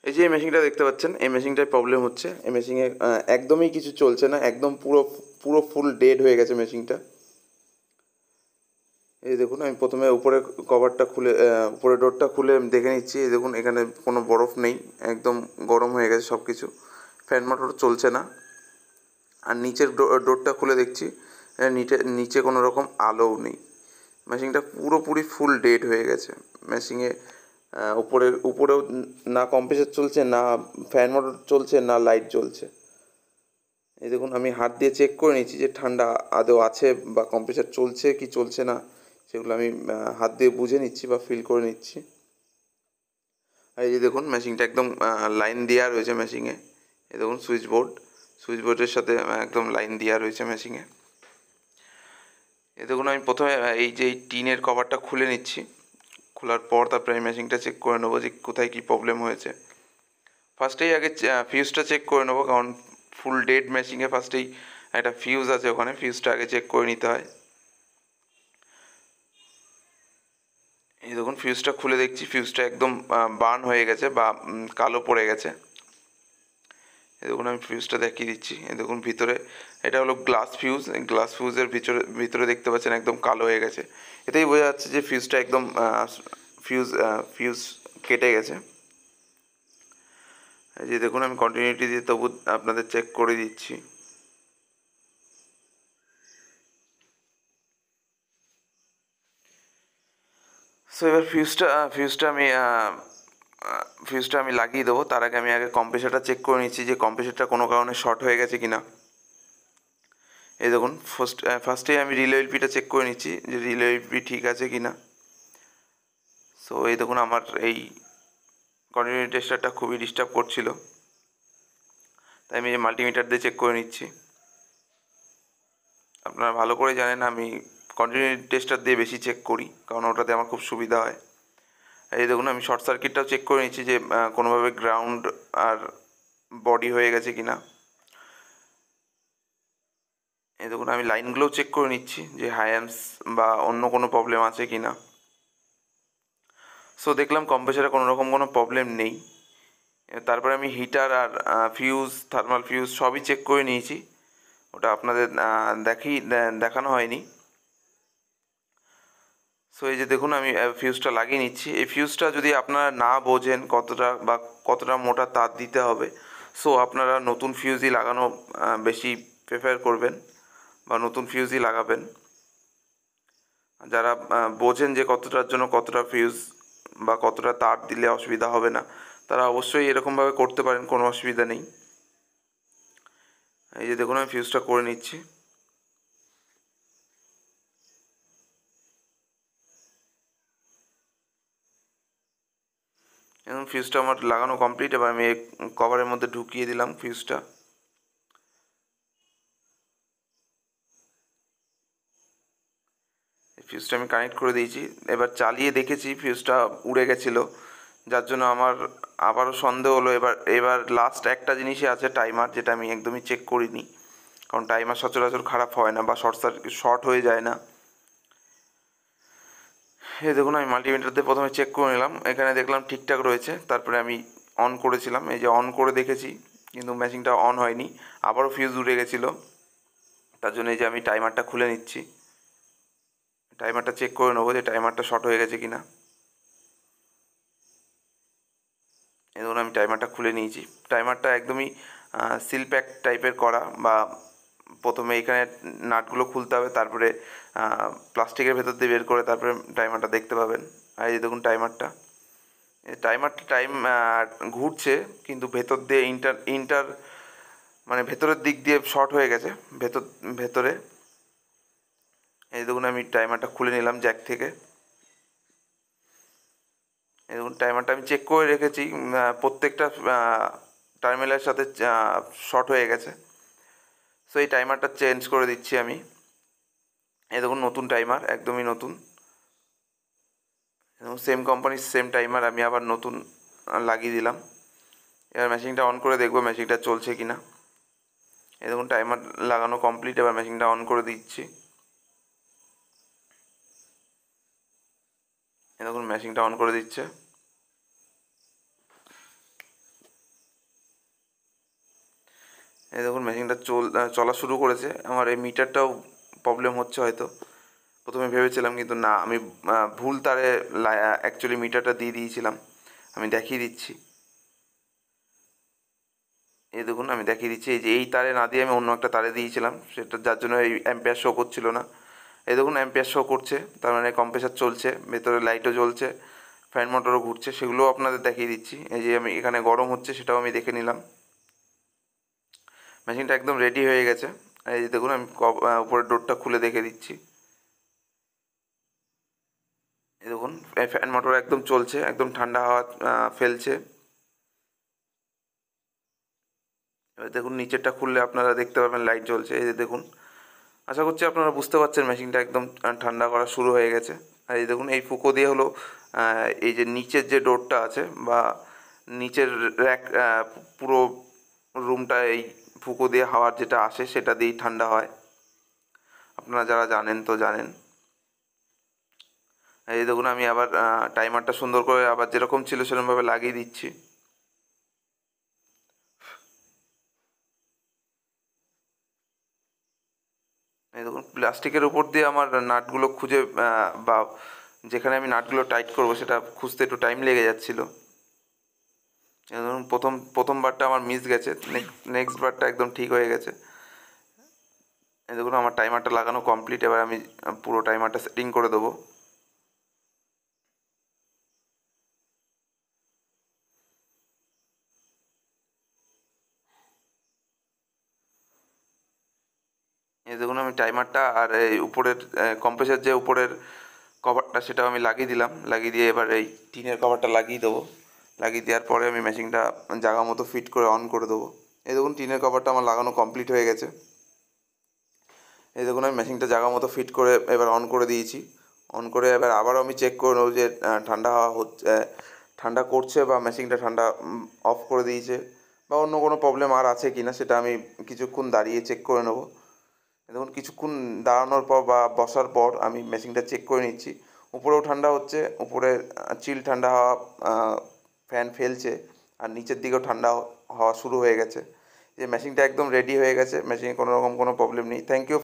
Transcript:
এই যে এই মেশিনটা দেখতে পাচ্ছেন, এই মেশিনটায় প্রবলেম হচ্ছে। এই মেশিনে একদমই কিছু চলছে না, একদম পুরো পুরো ফুল ডেড হয়ে গেছে মেশিনটা। এই দেখুন, আমি প্রথমে উপরের কভারটা খুলে উপরের ডোরটা খুলে দেখে নিচ্ছি। এই দেখুন, এখানে কোনো বরফ নেই, একদম গরম হয়ে গেছে সব কিছু। ফ্যান মোটর চলছে না। আর নিচের ডোরটা খুলে দেখছি, নিচে কোনো রকম আলোও নেই। মেশিনটা পুরোপুরি ফুল ডেড হয়ে গেছে। মেশিনে উপরেও না কম্প্রেসার চলছে, না ফ্যান মোটর চলছে, না লাইট জ্বলছে। এই দেখুন, আমি হাত দিয়ে চেক করে নিচ্ছি যে ঠান্ডা আদৌ আছে বা কম্প্রেসার চলছে কি চলছে না, সেগুলো আমি হাত দিয়ে বুঝে নিচ্ছি বা ফিল করে নিচ্ছি। আর এই যে দেখুন, মেশিনটা একদম লাইন দেওয়া রয়েছে মেশিনে। এই দেখুন, সুইচ বোর্ডের সাথে একদম লাইন দেওয়া রয়েছে মেশিনে। এই দেখুন, আমি প্রথমে এই যে এই টিনের কভারটা খুলে নিচ্ছি। খোলার পর তারপরে আমি মেশিনটা চেক করে নেবো যে কোথায় কী প্রবলেম হয়েছে। ফার্স্টেই আগে ফিউজটা চেক করে নেবো, কারণ ফুল ডেড মেশিনে ফার্স্টেই একটা ফিউজ আছে, ওখানে ফিউজটা আগে চেক করে নিতে হয়। এই দেখুন, ফিউজটা খুলে দেখছি, ফিউজটা একদম বার্ন হয়ে গেছে বা কালো পড়ে গেছে। এই দেখুন, আমি ফিউজটা দেখিয়ে দিচ্ছি। এই দেখুন, ভিতরে এটা হলো গ্লাস ফিউজ। গ্লাস ফিউজের ভিতরে দেখতে পাচ্ছেন একদম কালো হয়ে গেছে। এতেই বোঝা যাচ্ছে যে ফিউজটা একদম ফিউজ কেটে গেছে। এই যে দেখুন, আমি কন্টিনিউটি দিয়ে তবু আপনাদের চেক করে দিচ্ছি। সো এবার ফিউজটা আমি লাগিয়ে দেবো। তার আগে আমি কম্প্রেসারটা চেক করে নিচ্ছি যে কম্প্রেসারটা কোনো কারণে শর্ট হয়ে গেছে কিনা। এই দেখুন, ফার্স্টেই আমি রিলে এলপিটা চেক করে নিচ্ছি যে রিলে এলপি ঠিক আছে কিনা। সো এই দেখুন, আমার এই কন্টিনিউটি টেস্টারটা খুবই ডিস্টার্ব করছিল, তাই আমি এই মাল্টিমিটার দিয়ে চেক করে নিচ্ছি। আপনারা ভালো করে জানেন আমি কন্টিনিউটি টেস্টার দিয়ে বেশি চেক করি, কারণ ওটাতে আমার খুব সুবিধা হয়। এই দেখুন, আমি শর্ট সার্কিটটাও চেক করে নিচ্ছি যে কোনোভাবে গ্রাউন্ড আর বডি হয়ে গেছে কিনা। এই দেখুন, আমি লাইনগুলোও চেক করে নিচ্ছি যে হাই অ্যাম্পস বা অন্য কোনো প্রবলেম আছে কিনা। সো দেখলাম কম্প্রেসারে কোনো রকম কোনো প্রবলেম নেই। তারপরে আমি হিটার আর থার্মাল ফিউজ সবই চেক করে নিয়েছি। ওটা আপনাদের দেখানো হয়নি। সো এই যে দেখুন, আমি ফিউজটা লাগিয়ে নিচ্ছি। এই ফিউজটা যদি আপনারা না বোঝেন কতটা মোটা তার দিতে হবে, সো আপনারা নতুন ফিউজই লাগানো বেশি প্রেফার করবেন বা নতুন ফিউজই লাগাবেন। যারা বোঝেন যে কতটার জন্য কতটা ফিউজ বা কতটা তার দিলে অসুবিধা হবে না, তারা অবশ্যই এরকমভাবে করতে পারেন, কোনো অসুবিধা নেই। এই যে দেখুন, আমি ফিউজটা করে নিচ্ছি। এবং ফিউজটা আমার লাগানো কমপ্লিট। এবার আমি কভারের মধ্যে ঢুকিয়ে দিলাম ফিউজটা। ফিউজটা আমি কানেক্ট করে দিয়েছি। এবার চালিয়ে দেখেছি ফিউজটা উড়ে গেছিলো, যার জন্য আমার আবারও সন্দেহ হলো। এবার লাস্ট একটা জিনিসই আছে, টাইমার, যেটা আমি একদমই চেক করিনি, কারণ টাইমার সচরাচর খারাপ হয় না বা শর্ট হয়ে যায় না। এই দেখুন, আমি মাল্টিমিটার দিয়ে প্রথমে চেক করে নিলাম, এখানে দেখলাম ঠিকঠাক রয়েছে। তারপরে আমি অন করেছিলাম, এই যে অন করে দেখেছি, কিন্তু মেশিনটা অন হয়নি, আবারও ফিউজ উড়ে গেছিলো। তার জন্য এই যে আমি টাইমারটা খুলে নিচ্ছি, টাইমারটা চেক করে নেবো যে টাইমারটা শর্ট হয়ে গেছে কিনা। এই ধরুন, আমি টাইমারটা খুলে নিয়েছি। টাইমারটা একদমই সিল প্যাক টাইপের করা, বা প্রথমে এখানে নাটগুলো খুলতে হবে, তারপরে প্লাস্টিকের ভেতর দিয়ে বের করে তারপরে টাইমারটা দেখতে পাবেন। আর এই দেখুন টাইমারটা টাইম ঘুরছে, কিন্তু ভেতর দিয়ে ইন্টার মানে ভেতরের দিক দিয়ে শর্ট হয়ে গেছে ভেতরে। এই দেখুন, আমি টাইমারটা খুলে নিলাম জ্যাক থেকে। এই দেখুন, টাইমারটা আমি চেক করে রেখেছি, প্রত্যেকটা টার্মিনালের সাথে শর্ট হয়ে গেছে। সো এই টাইমারটা চেঞ্জ করে দিচ্ছি আমি। এই দেখুন, নতুন টাইমার, একদমই নতুন, এবং সেম কোম্পানির সেম টাইমার আমি আবার নতুন লাগিয়ে দিলাম। এবার মেশিনটা অন করে দেখবো মেশিনটা চলছে কি না। এই দেখুন, টাইমার লাগানো কমপ্লিট। এবার মেশিনটা অন করে দিচ্ছি। এই দেখুন, মেশিনটা অন করে দিচ্ছে। এই দেখুন মেশিনটা চলা শুরু করেছে। আমার এই মিটারটাও প্রবলেম হচ্ছে হয়তো। প্রথমে ভেবেছিলাম কিন্তু না, আমি ভুল তারে অ্যাকচুয়ালি মিটারটা দিয়ে দিয়েছিলাম। আমি দেখিয়ে দিচ্ছি, এই দেখুন আমি দেখিয়ে দিচ্ছি। এই যে এই তারে না দিয়ে আমি অন্য একটা তারে দিয়েছিলাম, সেটা যার জন্য এই অ্যাম্পিয়ার শো করছিল না। এই দেখুন অ্যাম্পিয়ার শো করছে, তার মানে কম্প্রেসার চলছে, ভেতরে লাইটও জ্বলছে, ফ্যান মোটরও ঘুরছে, সেগুলোও আপনাদের দেখিয়ে দিচ্ছি। এই যে আমি এখানে গরম হচ্ছে সেটাও আমি দেখে নিলাম। মেশিনটা একদম রেডি হয়ে গেছে। এই যে দেখুন আমি উপরের ডোরটা খুলে দেখে দিচ্ছি। এই দেখুন ফ্যান মোটর একদম চলছে, একদম ঠান্ডা হাওয়া ফেলছে। এবার দেখুন নিচেরটা খুললে আপনারা দেখতে পাবেন লাইট জ্বলছে। এই যে দেখুন, আশা করছি আপনারা বুঝতে পারছেন মেশিনটা একদম ঠান্ডা করা শুরু হয়ে গেছে। আর এই দেখুন এই ফুঁকো দিয়ে হলো এই যে নিচের যে ডোরটা আছে বা নিচের র্যাক, পুরো রুমটা এই ফুঁকো দিয়ে হাওয়ার যেটা আসে সেটা দিয়েই ঠান্ডা হয়। আপনারা যারা জানেন তো জানেন। এই দেখুন আমি আবার টাইমারটা সুন্দর করে আবার যেরকম ছিল সেরকমভাবে লাগিয়ে দিচ্ছি। এই দেখুন প্লাস্টিকের উপর দিয়ে আমার নাটগুলো খুঁজে বা যেখানে আমি নাটগুলো টাইট করবো সেটা খুঁজতে একটু টাইম লেগে যাচ্ছিলো। এই ধরুন প্রথমবারটা আমার মিস গেছে, নেক্সট বারটা একদম ঠিক হয়ে গেছে। এই দেখুন আমার টাইমারটা লাগানো কমপ্লিট। এবার আমি পুরো টাইমারটা সেটিং করে দেবো। এই দেখুন আমি টাইমারটা আর এই উপরের কম্প্রেসার যে উপরের কভারটা সেটাও আমি লাগিয়ে দিলাম। লাগিয়ে দিয়ে এবার এই টিনের কভারটা লাগিয়ে দেবো। লাগিয়ে দেওয়ার পরে আমি মেশিনটা জায়গা মতো ফিট করে অন করে দেবো। এই দেখুন টিনের কভারটা আমার লাগানো কমপ্লিট হয়ে গেছে। এই দেখুন আমি মেশিনটা জায়গা মতো ফিট করে এবার অন করে দিয়েছি। অন করে এবার আবারও আমি চেক করে নেবো যে ঠান্ডা হাওয়া হচ্ছে, ঠান্ডা করছে বা মেশিনটা ঠান্ডা অফ করে দিয়েছে বা অন্য কোনো প্রবলেম আর আছে কি না সেটা আমি কিছুক্ষণ দাঁড়িয়ে চেক করে নেবো। দেখুন কিছুক্ষণ দাঁড়ানোর পর বা বসার পর আমি মেশিনটা চেক করে নিচ্ছি। উপরেও ঠান্ডা হচ্ছে, উপরে চিল ঠান্ডা হাওয়া ফ্যান ফেলছে, আর নিচের দিকেও ঠান্ডা হওয়া শুরু হয়ে গেছে। যে মেশিনটা একদম রেডি হয়ে গেছে, মেশিনে কোনো রকম কোনো প্রবলেম নেই। Thank you.